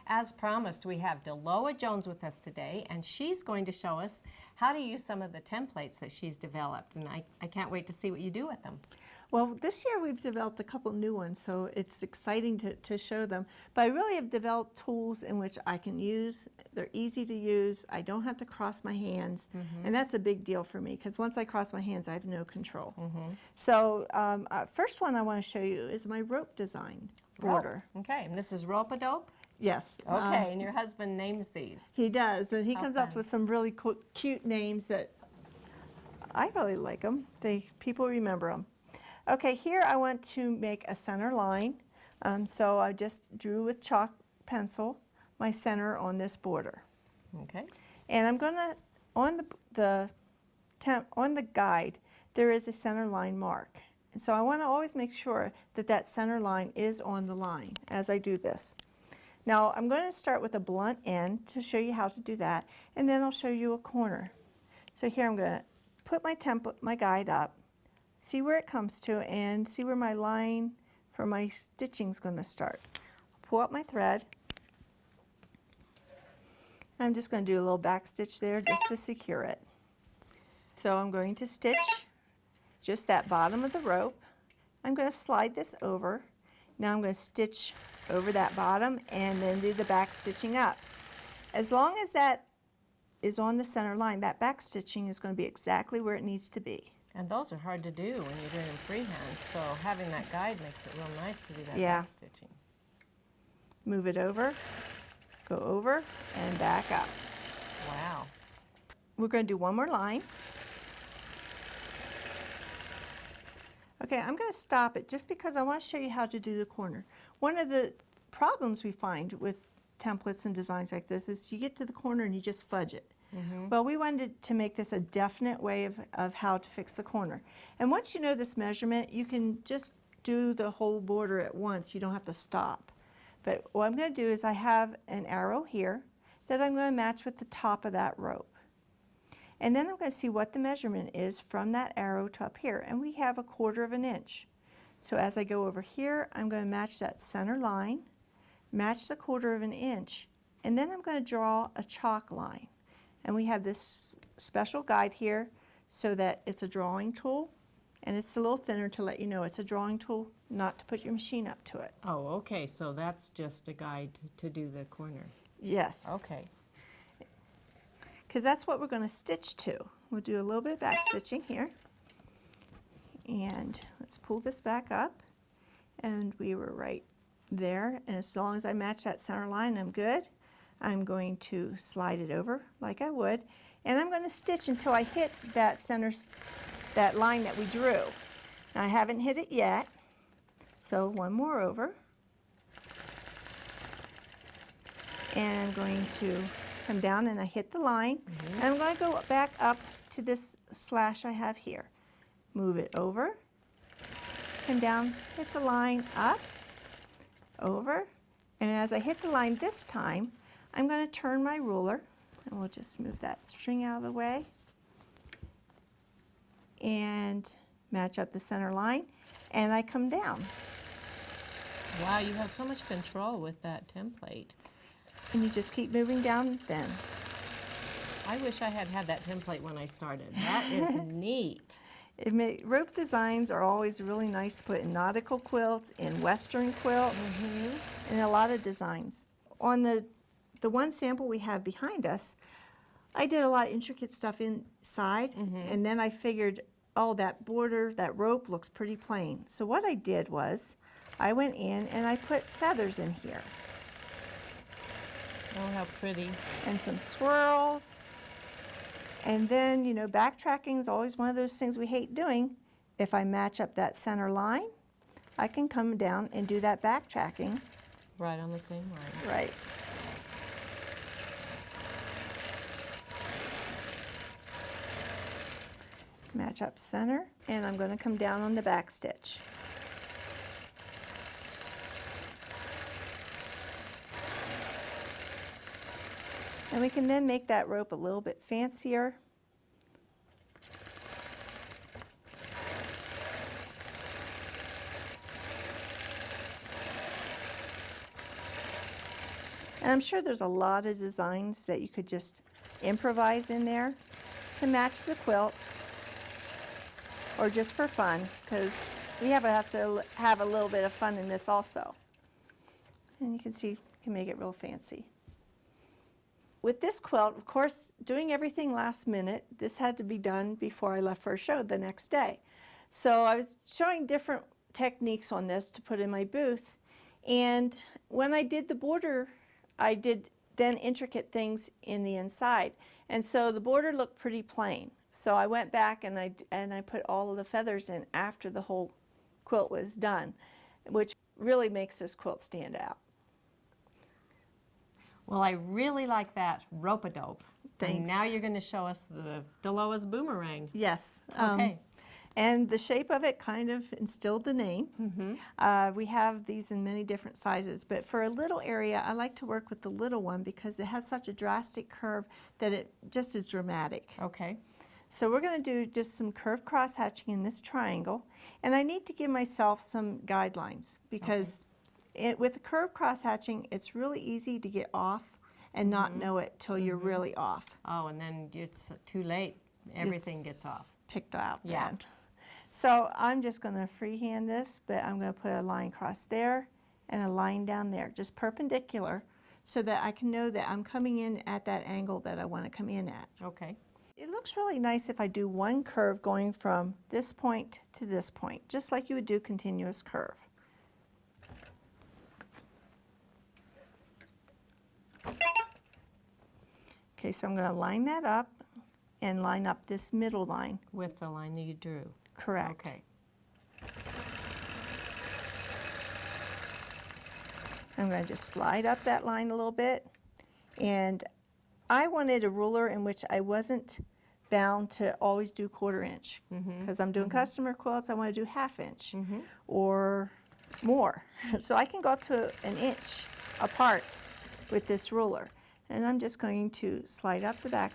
As promised, we have Deloa Jones with us today, and she's going to show us how to use some of the templates that she's developed, and I can't wait to see what you do with them. Well, this year we've developed a couple new ones, so it's exciting to show them. But I really have developed tools in which I can use. They're easy to use. I don't have to cross my hands, and that's a big deal for me because once I cross my hands, I have no control. So first one I want to show you is my rope design border. Oh, okay, and this is rope-a-dope? Yes. Okay, and your husband names these. He does, and he How comes fun. up with some really cute names that I really like them. People remember them. Okay, here I want to make a center line. So I just drew with chalk pencil my center on this border. Okay. And I'm gonna, on the guide, there is a center line mark. And so I wanna always make sure that that center line is on the line as I do this. Now I'm gonna start with a blunt end to show you how to do that, and then I'll show you a corner. So here I'm gonna put my template, my guide up, see where it comes to, and see where my line for my stitching is going to start. Pull up my thread. I'm just going to do a little back stitch there just to secure it. So I'm going to stitch just that bottom of the rope. I'm going to slide this over. Now I'm going to stitch over that bottom and then do the back stitching up. As long as that is on the center line, that back stitching is going to be exactly where it needs to be. And those are hard to do when you're doing them freehand, so having that guide makes it real nice to do that back stitching. Move it over, go over, and back up. Wow. We're going to do one more line. Okay, I'm going to stop it just because I want to show you how to do the corner. One of the problems we find with templates and designs like this is you get to the corner and you just fudge it. Well, we wanted to make this a definite way of how to fix the corner. And once you know this measurement, you can just do the whole border at once. You don't have to stop. But what I'm going to do is I have an arrow here that I'm going to match with the top of that rope. And then I'm going to see what the measurement is from that arrow to up here. And we have 1/4 of an inch. So as I go over here, I'm going to match that center line, match the 1/4 of an inch, and then I'm going to draw a chalk line. And we have this special guide here so that it's a drawing tool, and it's a little thinner to let you know it's a drawing tool, not to put your machine up to it. Oh, okay, so that's just a guide to do the corner. Yes. Okay. Because that's what we're going to stitch to. We'll do a little bit of back stitching here. And let's pull this back up. And we were right there. And as long as I match that center line, I'm good. I'm going to slide it over like I would, and I'm going to stitch until I hit that that line that we drew. Now I haven't hit it yet, so one more over. And I'm going to come down and I hit the line, and I'm going to go back up to this slash I have here. Move it over, come down, hit the line, up, over, and as I hit the line this time, I'm going to turn my ruler, and we'll just move that string out of the way, and match up the center line, and I come down. Wow, you have so much control with that template. And you just keep moving down then. I wish I had had that template when I started. That is neat. Rope designs are always really nice to put in nautical quilts, in western quilts, and a lot of designs. On the one sample we have behind us, I did a lot of intricate stuff inside, and then I figured, oh, that border, that rope looks pretty plain. So what I did was, I went in and I put feathers in here. Oh, how pretty. And some swirls. And then, you know, backtracking is always one of those things we hate doing. If I match up that center line, I can come down and do that backtracking. Right on the same line. Right. Match up center, and I'm going to come down on the back stitch. And we can then make that rope a little bit fancier. And I'm sure there's a lot of designs that you could just improvise in there to match the quilt, or just for fun, because we have to have a little bit of fun in this also. And you can see, you can make it real fancy. With this quilt, of course, doing everything last minute, this had to be done before I left for a show the next day. So I was showing different techniques on this to put in my booth. And when I did the border, I did then intricate things in the inside. And so the border looked pretty plain. So I went back and I put all of the feathers in after the whole quilt was done, which really makes this quilt stand out. Well, I really like that rope-a-dope. Thanks. And now you're going to show us the Deloa's boomerang. Yes. Okay. And the shape of it kind of instilled the name. We have these in many different sizes, but for a little area, I like to work with the little one because it has such a drastic curve that it just is dramatic. Okay. So we're going to do just some curved cross hatching in this triangle, and I need to give myself some guidelines because with the curved cross hatching, it's really easy to get off and not know it till you're really off. Oh, and then it's too late. Everything gets off. Picked out Yeah. bad. So I'm just going to freehand this, but I'm going to put a line across there and a line down there, just perpendicular, so that I can know that I'm coming in at that angle that I want to come in at. Okay. It looks really nice if I do one curve going from this point to this point, just like you would do continuous curve. Okay, so I'm going to line that up and line up this middle line. With the line that you drew. Correct. Okay. I'm going to just slide up that line a little bit, and I wanted a ruler in which I wasn't bound to always do 1/4 inch because I'm doing customer quilts. I want to do 1/2 inch or more, so I can go up to an inch apart with this ruler. And I'm just going to slide up the back,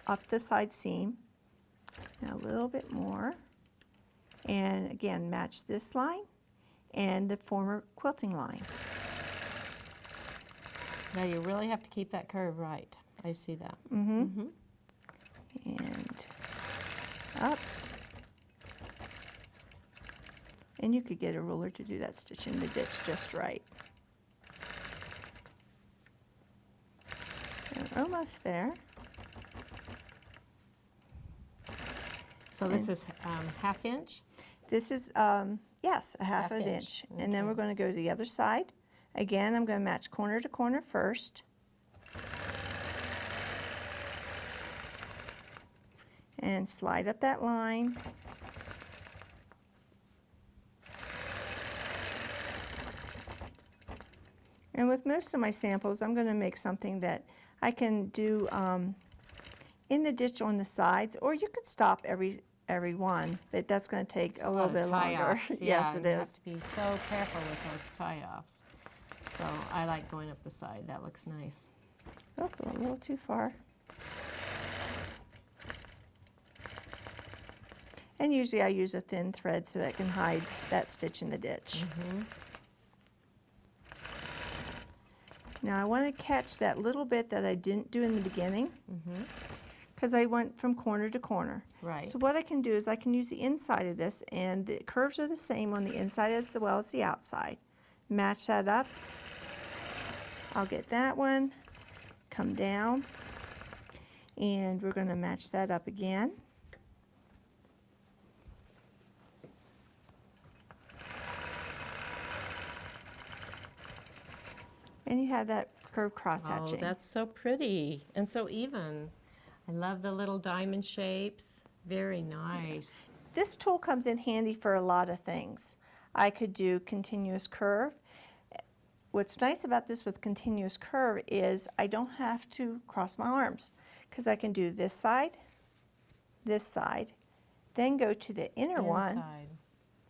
up the side seam, and a little bit more, and again match this line and the former quilting line. Now you really have to keep that curve right. I see that. And up. And you could get a ruler to do that stitch in the ditch just right. And almost there. So this is 1/2 inch? This is, yes, a half an inch. And then Okay. we're going to go to the other side. Again, I'm going to match corner to corner first. And slide up that line. And with most of my samples, I'm going to make something that I can do in the ditch on the sides, or you could stop every one, but that's going to take a little bit longer. Yes, it You have is. to be so careful with those tie-offs. So I like going up the side. That looks nice. Oh, a little too far. And usually I use a thin thread so that I can hide that stitch in the ditch. Now I want to catch that little bit that I didn't do in the beginning because I went from corner to corner. Right. So what I can do is I can use the inside of this, and the curves are the same on the inside as well as the outside. Match that up. I'll get that one, come down, and we're going to match that up again. And you have that curved cross hatching. Oh, that's so pretty and so even. I love the little diamond shapes. Very nice. This tool comes in handy for a lot of things. I could do continuous curve. What's nice about this with continuous curve is I don't have to cross my arms because I can do this side, then go to the inner one Inside.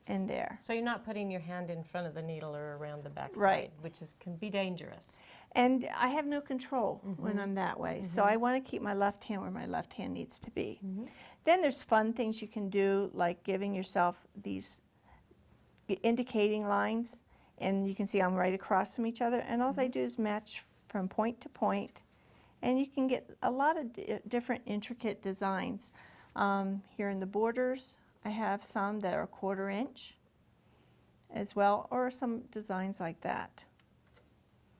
and there. So you're not putting your hand in front of the needle or around the back Right. side, which can be dangerous. And I have no control when I'm that way. So I want to keep my left hand where my left hand needs to be. Then there's fun things you can do, like giving yourself these indicating lines. And you can see I'm right across from each other. And all I do is match from point to point, and you can get a lot of different intricate designs. Here in the borders, I have some that are 1/4 inch as well, or some designs like that.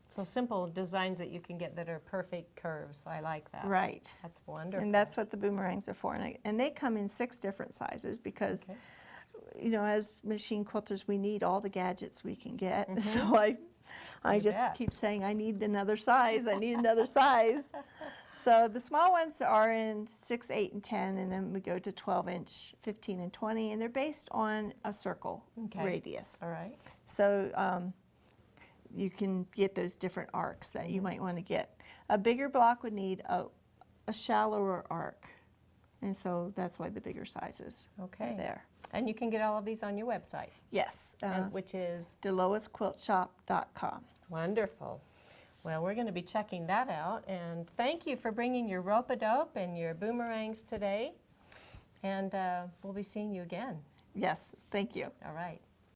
So simple designs that you can get that are perfect curves. I like that. Right. That's wonderful. And that's what the boomerangs are for. And they come in 6 different sizes because, Okay. you know, as machine quilters, we need all the gadgets we can get. Mm-hmm. So I You just bet. keep saying, I need another size, I need another size. So the small ones are in 6, 8, and 10, and then we go to 12 inch, 15, and 20, and they're based on a circle Okay. radius. All right. So you can get those different arcs that Mm-hmm. you might want to get. A bigger block would need a shallower arc, and so that's why the bigger sizes Okay. are there. And you can get all of these on your website, Yes, which is DeloasQuiltShop.com. wonderful. Well, we're going to be checking that out. And thank you for bringing your rope-a-dope and your boomerangs today. And we'll be seeing you again. Yes, thank you. All right.